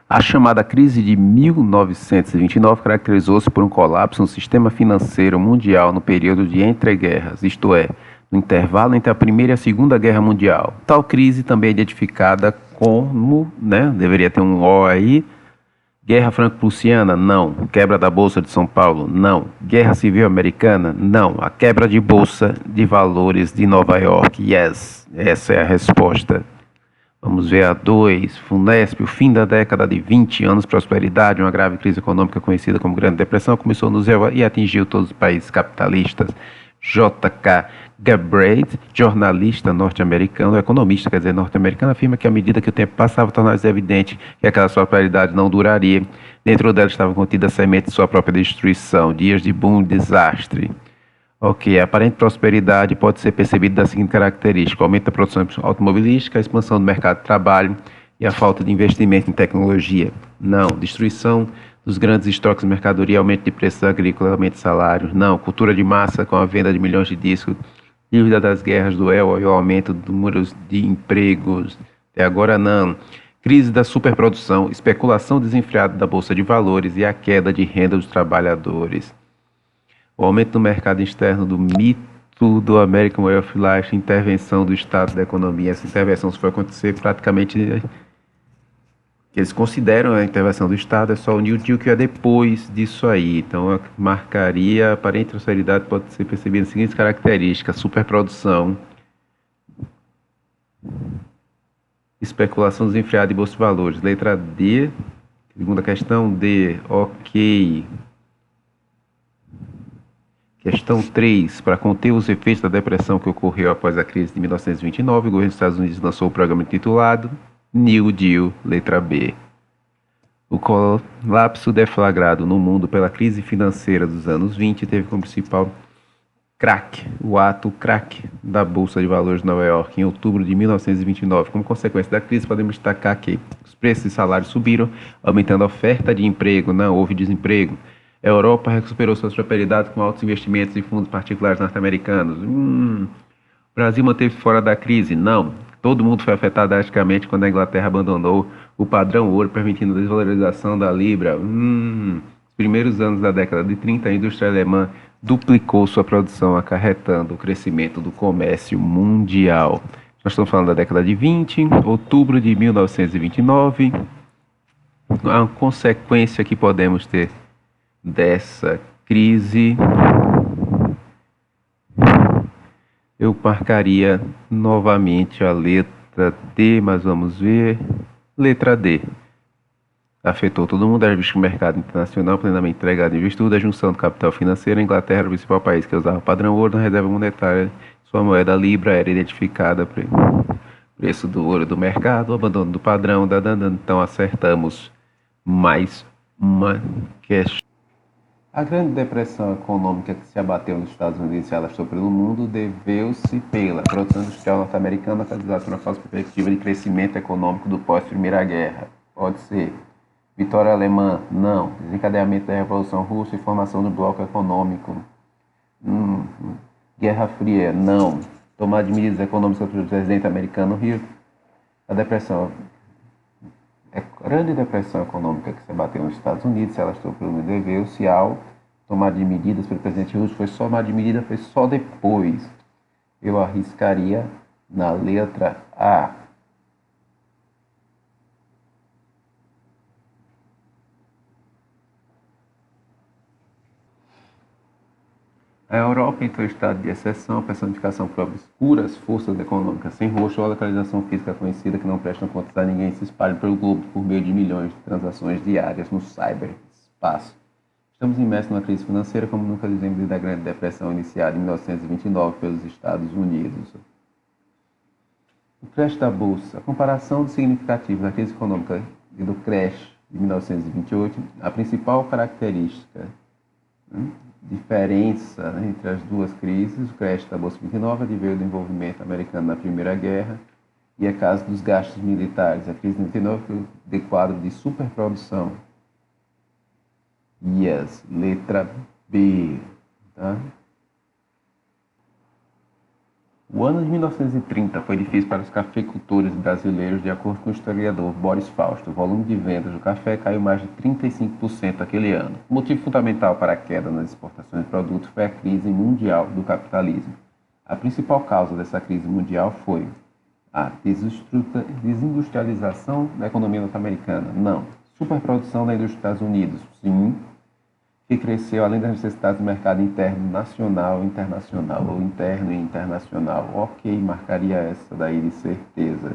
A chamada crise de 1929 caracterizou-se por um colapso no sistema financeiro mundial no período de entreguerras, isto é, no intervalo entre a Primeira e a Segunda Guerra Mundial. Tal crise também é identificada como, deveria ter um O aí, Guerra Franco-Prussiana? Não. Quebra da Bolsa de São Paulo? Não. Guerra Civil Americana? Não. A quebra de Bolsa de Valores de Nova York? Yes. Essa é a resposta. Vamos ver a 2. FUNESP, o fim da década de 20 anos de prosperidade, uma grave crise econômica conhecida como Grande Depressão, começou no Zéu e atingiu todos os países capitalistas. J.K. Galbraith, jornalista norte-americano, economista, quer dizer, norte-americano, afirma que à medida que o tempo passava, tornava-se evidente que aquela prosperidade não duraria. Dentro dela estavam contidas sementes de sua própria destruição, dias de boom e desastre. Ok, a aparente prosperidade pode ser percebida da seguinte característica: o aumento da produção automobilística, a expansão do mercado de trabalho e a falta de investimento em tecnologia. Não. Destruição dos grandes estoques de mercadoria, aumento de preços agrícolas, aumento de salários. Não. Cultura de massa com a venda de milhões de discos, dívida das guerras do e o aumento do número de empregos. Até agora não. Crise da superprodução, especulação desenfreada da bolsa de valores e a queda de renda dos trabalhadores. O aumento do mercado externo do mito do American Way of Life, intervenção do Estado da economia. Essa intervenção só foi acontecer praticamente, que eles consideram a intervenção do Estado, é só o New Deal que é depois disso aí. Então, eu marcaria a aparente prosperidade pode ser percebida as seguintes características: superprodução, especulação desenfreada de bolsa de valores. Letra D. Segunda questão, D. Ok. Questão 3. Para conter os efeitos da depressão que ocorreu após a crise de 1929, o governo dos Estados Unidos lançou o programa intitulado New Deal, letra B. O colapso deflagrado no mundo pela crise financeira dos anos 20 teve como principal o ato crack da Bolsa de Valores de Nova York em outubro de 1929. Como consequência da crise, podemos destacar que os preços e salários subiram, aumentando a oferta de emprego, não houve desemprego. A Europa recuperou sua prosperidade com altos investimentos em fundos particulares norte-americanos. O Brasil manteve fora da crise? Não. Todo mundo foi afetado drasticamente quando a Inglaterra abandonou o padrão ouro, permitindo a desvalorização da libra. Nos primeiros anos da década de 30, a indústria alemã duplicou sua produção, acarretando o crescimento do comércio mundial. Nós estamos falando da década de 20, outubro de 1929. A consequência que podemos ter dessa crise, eu marcaria novamente a letra D, mas vamos ver. Letra D. Afetou todo mundo, era visto que o mercado internacional plenamente entregado em virtude da junção do capital financeiro. A Inglaterra era o principal país que usava o padrão ouro na reserva monetária. Sua moeda libra era identificada pelo preço do ouro do mercado, o abandono do padrão. Então acertamos mais uma questão. A grande depressão econômica que se abateu nos Estados Unidos e se alastrou pelo mundo deveu-se pela produção industrial norte-americana causada por uma falsa perspectiva de crescimento econômico do pós-Primeira Guerra. Pode ser. Vitória alemã? Não. Desencadeamento da Revolução Russa e formação do bloco econômico. Guerra Fria? Não. Tomada de medidas econômicas pelo presidente americano Rio. A depressão... grande depressão econômica que se abateu nos Estados Unidos, se alastrou pelo mundo, deveu-se ao tomar de medidas pelo presidente russo. Foi só tomar de medida, foi só depois. Eu arriscaria na letra A. A Europa entrou em estado de exceção, a personificação por obscuras forças econômicas sem rosto ou a localização física conhecida que não prestam contas a ninguém se espalham pelo globo por meio de milhões de transações diárias no cyberespaço. Estamos imersos numa crise financeira como nunca vivemos desde a Grande Depressão iniciada em 1929 pelos Estados Unidos. O crash da Bolsa. A comparação do significativo da crise econômica e do crash de 1928, a principal característica, diferença entre as duas crises, o crash da Bolsa de 29 adveio do envolvimento americano na Primeira Guerra e a causa dos gastos militares. A crise de 29 foi de quadro de superprodução. Yes, letra B. Tá? O ano de 1930 foi difícil para os cafeicultores brasileiros, de acordo com o historiador Boris Fausto. O volume de vendas do café caiu mais de 35% aquele ano. O motivo fundamental para a queda nas exportações de produtos foi a crise mundial do capitalismo. A principal causa dessa crise mundial foi a desindustrialização da economia norte-americana. Não. Superprodução da indústria dos Estados Unidos. Sim. Que cresceu além das necessidades do mercado interno, nacional e internacional, ou interno e internacional. Ok, marcaria essa daí de certeza.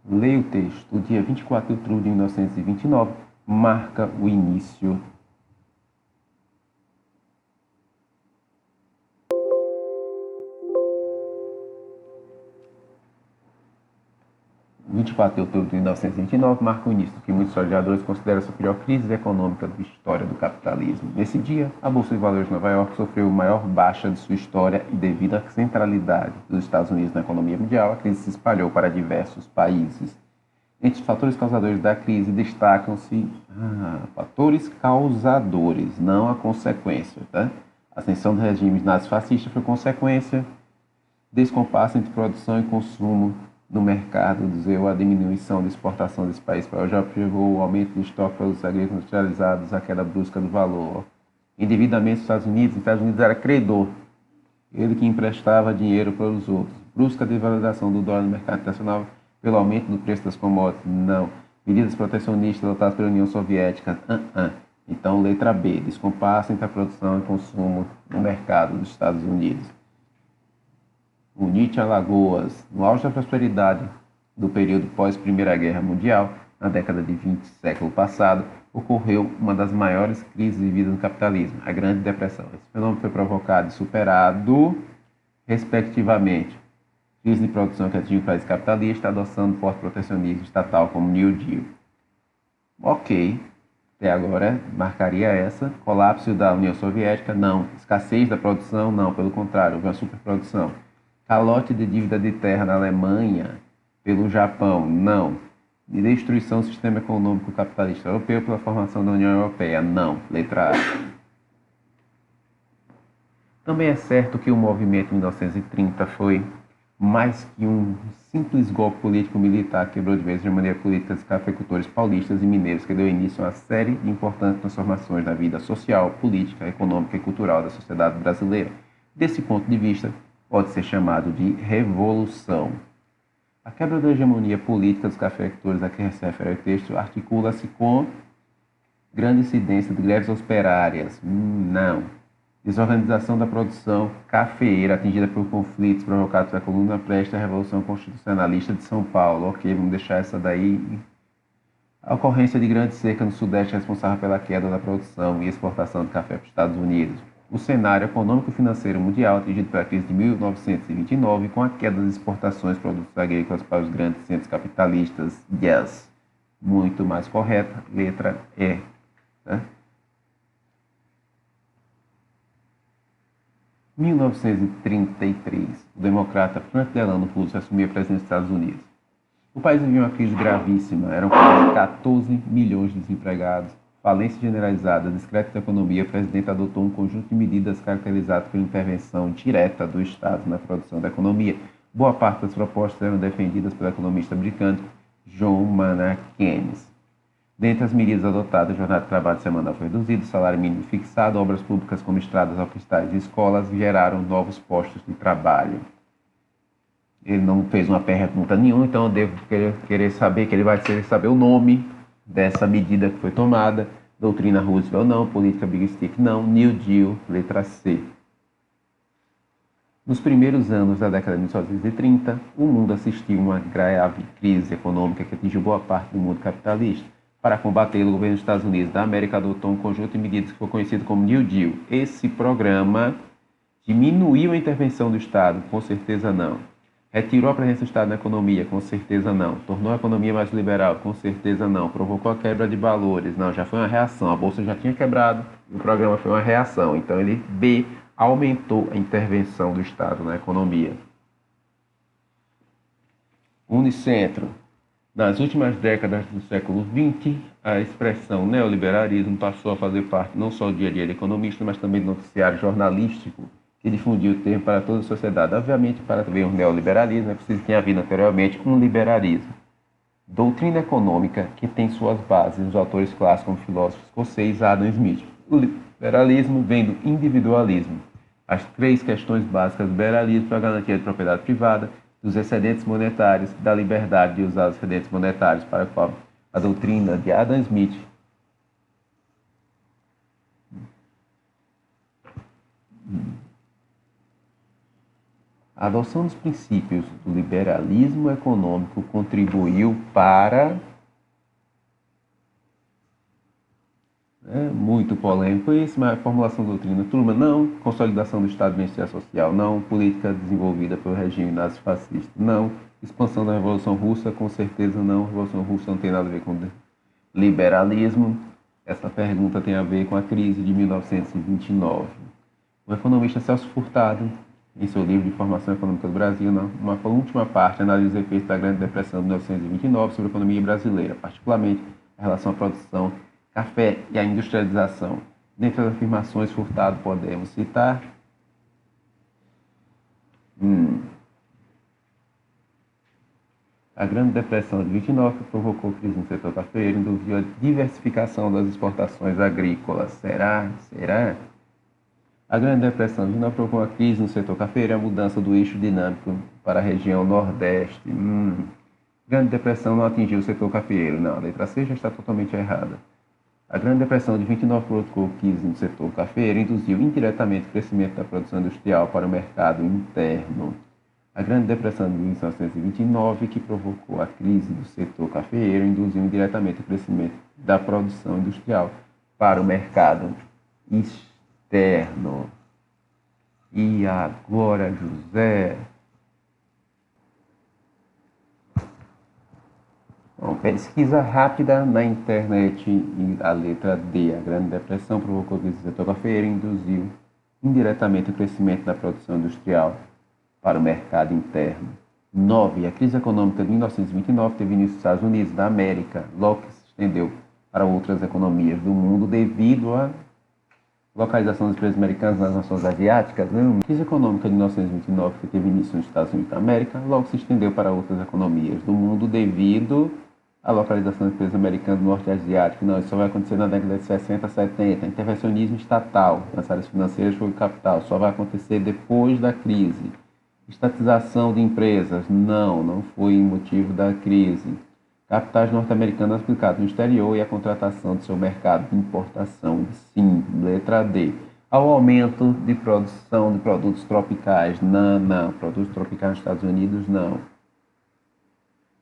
Leia o texto. O dia 24 de outubro de 1929 marca o início 24 de outubro de 1929 marca o início do que muitos historiadores consideram a pior crise econômica da história do capitalismo. Nesse dia, a Bolsa de Valores de Nova York sofreu a maior baixa de sua história e, devido à centralidade dos Estados Unidos na economia mundial, a crise se espalhou para diversos países. Entre os fatores causadores da crise destacam-se fatores causadores, não a consequência. Tá? A ascensão dos regimes nazifascistas foi consequência, descompasso entre produção e consumo no mercado, deu a diminuição da exportação desse país para o Japão, chegou o aumento do estoque para os agrícolas industrializados, a queda brusca do valor. Endividamento dos Estados Unidos era credor, ele que emprestava dinheiro para os outros. Brusca desvalorização do dólar no mercado internacional pelo aumento do preço das commodities, não. Medidas protecionistas adotadas pela União Soviética, Então, letra B, descompasso entre a produção e consumo no mercado dos Estados Unidos. O Nietzsche Alagoas, no auge da prosperidade do período pós-Primeira Guerra Mundial, na década de 20 do século passado, ocorreu uma das maiores crises vividas no capitalismo, a Grande Depressão. Esse fenômeno foi provocado e superado, respectivamente, crise de produção que atingiu o país capitalista, adoção do forte protecionismo estatal como New Deal. Ok, até agora marcaria essa. Colapso da União Soviética, não. Escassez da produção, não. Pelo contrário, houve uma superprodução. Calote de dívida de terra na Alemanha pelo Japão, não. De destruição do sistema econômico capitalista europeu pela formação da União Europeia, não. Letra A. Também é certo que o movimento de 1930 foi mais que um simples golpe político-militar que quebrou de vez a maneira política dos cafeicultores paulistas e mineiros, que deu início a uma série de importantes transformações na vida social, política, econômica e cultural da sociedade brasileira. Desse ponto de vista, pode ser chamado de revolução. A quebra da hegemonia política dos cafeicultores a que se refere o texto articula-se com grande incidência de greves operárias. Não. Desorganização da produção cafeeira atingida por conflitos provocados pela coluna prestes à Revolução Constitucionalista de São Paulo. Ok, vamos deixar essa daí. A ocorrência de grande seca no Sudeste responsável pela queda da produção e exportação de café para os Estados Unidos. O cenário econômico-financeiro mundial atingido pela crise de 1929, com a queda das exportações de produtos agrícolas para os grandes centros capitalistas. Yes. Muito mais correta. Letra E. Tá? 1933, o democrata Franklin Delano Roosevelt assumiu a presidência dos Estados Unidos. O país vivia uma crise gravíssima, eram quase 14 milhões de desempregados, falência generalizada, descrédito da economia. O presidente adotou um conjunto de medidas caracterizadas pela intervenção direta do Estado na produção da economia. Boa parte das propostas eram defendidas pelo economista britânico John Maynard Keynes. Dentre as medidas adotadas, a jornada de trabalho semanal foi reduzida, o salário mínimo fixado, obras públicas como estradas, hospitais e escolas geraram novos postos de trabalho. Ele não fez uma pergunta nenhuma, então eu devo querer saber, que ele vai querer saber o nome dessa medida que foi tomada. Doutrina Roosevelt não, política Big Stick não, New Deal, letra C. Nos primeiros anos da década de 1930, o mundo assistiu a uma grave crise econômica que atingiu boa parte do mundo capitalista. Para combatê-lo, o governo dos Estados Unidos da América adotou um conjunto de medidas que foi conhecido como New Deal. Esse programa diminuiu a intervenção do Estado? Com certeza não. Retirou a presença do Estado na economia? Com certeza não. Tornou a economia mais liberal? Com certeza não. Provocou a quebra de valores? Não, já foi uma reação. A Bolsa já tinha quebrado e o programa foi uma reação. Então, ele, B, aumentou a intervenção do Estado na economia. Unicentro. Nas últimas décadas do século XX, a expressão neoliberalismo passou a fazer parte não só do dia a dia do economista, mas também do noticiário jornalístico, que difundiu o termo para toda a sociedade. Obviamente, para ver um neoliberalismo, é preciso que tenha havido anteriormente um liberalismo. Doutrina econômica que tem suas bases nos autores clássicos como o filósofo escocês Adam Smith. O liberalismo vem do individualismo. As três questões básicas do liberalismo são a garantia de propriedade privada, dos excedentes monetários, da liberdade de usar os excedentes monetários, para a qual a doutrina de Adam Smith a adoção dos princípios do liberalismo econômico contribuiu para muito polêmico isso, mas a formulação da doutrina turma não, consolidação do Estado de Bem-Estar Social não, política desenvolvida pelo regime nazifascista não, expansão da Revolução Russa com certeza não, a Revolução Russa não tem nada a ver com liberalismo. Essa pergunta tem a ver com a crise de 1929. O economista Celso Furtado, em seu livro de Formação Econômica do Brasil, numa última parte, analisa os efeitos da Grande Depressão de 1929 sobre a economia brasileira, particularmente em relação à produção café e a industrialização. Dentre as afirmações, Furtado, podemos citar a Grande Depressão de 29, que provocou crise no setor cafeeiro, induziu a diversificação das exportações agrícolas. Será? A Grande Depressão de 29 provocou a crise no setor cafeeiro e a mudança do eixo dinâmico para a região Nordeste. Grande Depressão não atingiu o setor cafeeiro. Não, a letra C já está totalmente errada. A Grande Depressão de 29 provocou crise no setor cafeeiro e induziu indiretamente o crescimento da produção industrial para o mercado interno. A Grande Depressão de 1929, que provocou a crise do setor cafeeiro, induziu indiretamente o crescimento da produção industrial para o mercado externo. E agora, José? Bom, pesquisa rápida na internet e a letra D. A Grande Depressão provocou crise do setor cafeeiro e induziu indiretamente o crescimento da produção industrial para o mercado interno. 9. A crise econômica de 1929 teve início nos Estados Unidos da América, logo que se estendeu para outras economias do mundo devido à localização das empresas americanas nas nações asiáticas. A crise econômica de 1929 que teve início nos Estados Unidos da América, logo se estendeu para outras economias do mundo devido à localização das empresas americanas no norte asiático. Não, isso só vai acontecer na década de 60, 70. Intervencionismo estatal nas áreas financeiras e capital só vai acontecer depois da crise. Estatização de empresas, não foi motivo da crise. Capitais norte-americanos aplicados no exterior e a contratação do seu mercado de importação, sim. Letra D. Ao aumento de produção de produtos tropicais, não. Produtos tropicais nos Estados Unidos, não.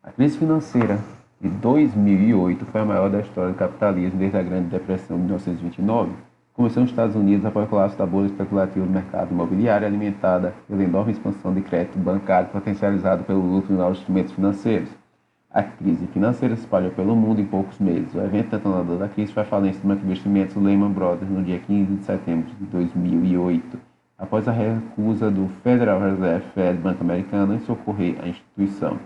A crise financeira de 2008 foi a maior da história do capitalismo desde a Grande Depressão de 1929. Começou nos Estados Unidos após o colapso da bolha especulativa do mercado imobiliário, alimentada pela enorme expansão de crédito bancário potencializado pelo lucro de novos instrumentos financeiros. A crise financeira se espalhou pelo mundo em poucos meses. O evento detonador da crise foi a falência do banco de investimentos Lehman Brothers no dia 15 de setembro de 2008, após a recusa do Federal Reserve Fed, banco americano, em socorrer a instituição.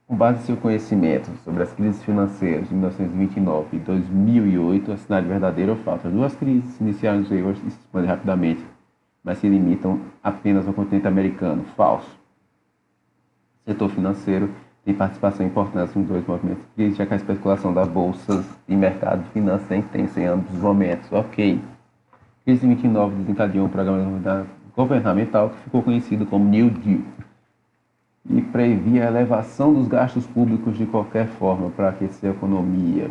Com base em seu conhecimento sobre as crises financeiras de 1929 e 2008, a cenário verdadeiro ou falso. As duas crises se iniciaram nos euros e se expandem rapidamente, mas se limitam apenas ao continente americano. Falso. O setor financeiro tem participação importante nos dois movimentos de crise, já que a especulação das bolsas e mercado de finanças é intensa em ambos os momentos. Ok. A crise de 29 desencadeou um programa governamental que ficou conhecido como New Deal e previa a elevação dos gastos públicos de qualquer forma para aquecer a economia.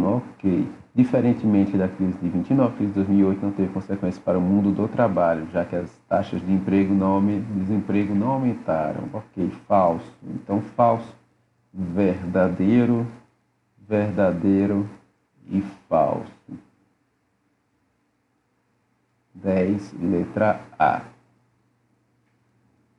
Ok. Diferentemente da crise de 29, a crise de 2008 não teve consequências para o mundo do trabalho, já que as taxas de desemprego não aumentaram. Ok, falso. Então, falso, verdadeiro e falso. 10, letra A.